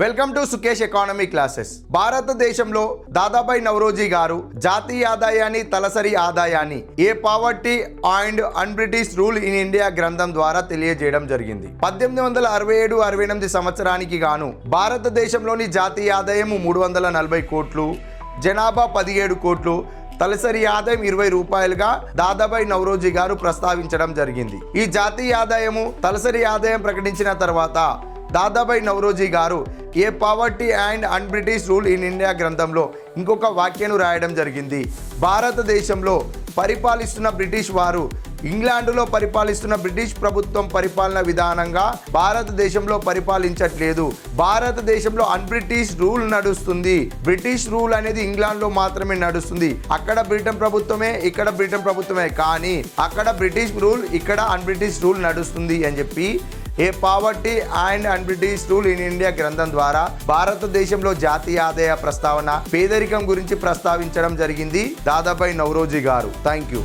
Welcome to Sukesh economy classes. భారతదేశంలో దాదాబాయి నౌరోజీ గారు జాతీయ ఆదాయాన్ని, తలసరి ఆదాయాన్ని a poverty and un British rule in India గ్రంథం ద్వారా తెలియజేయడం జరిగింది. 1867-68 సంవత్సరానికి గాను భారతదేశంలోని జాతీయ ఆదాయం 340 కోట్లు, జనాభా 17 కోట్లు, తలసరి ఆదాయం 20 రూపాయలుగా దాదాబాయి నౌరోజీ గారు ప్రస్తావించడం జరిగింది. ఈ జాతీయ ఆదాయము, తలసరి ఆదాయం ప్రకటించిన తర్వాత దాదాబాయి నౌరోజీ గారు a poverty and un British rule in India గ్రంథంలో ఇంకొక వాక్యను రాయడం జరిగింది. భారతదేశంలో పరిపాలిస్తున్న బ్రిటిష్ వారు ఇంగ్లాండులో పరిపాలిస్తున్న బ్రిటిష్ ప్రభుత్వం పరిపాలన విధానంగా భారతదేశంలో పరిపాలించట్లేదు. భారతదేశంలో అన్ బ్రిటిష్ రూల్ నడుస్తుంది. బ్రిటిష్ రూల్ అనేది ఇంగ్లాండ్లో మాత్రమే నడుస్తుంది. అక్కడ బ్రిటన్ ప్రభుత్వమే, ఇక్కడ బ్రిటన్ ప్రభుత్వమే, కానీ అక్కడ బ్రిటిష్ రూల్, ఇక్కడ అన్ బ్రిటిష్ రూల్ నడుస్తుంది అని చెప్పి a poverty and un British rule in India గ్రంథం ద్వారా భారతదేశంలో జాతీయ ఆదాయ ప్రస్తావన, పేదరికం గురించి ప్రస్తావించడం జరిగింది దాదాబాయి నౌరోజీ గారు. Thank you.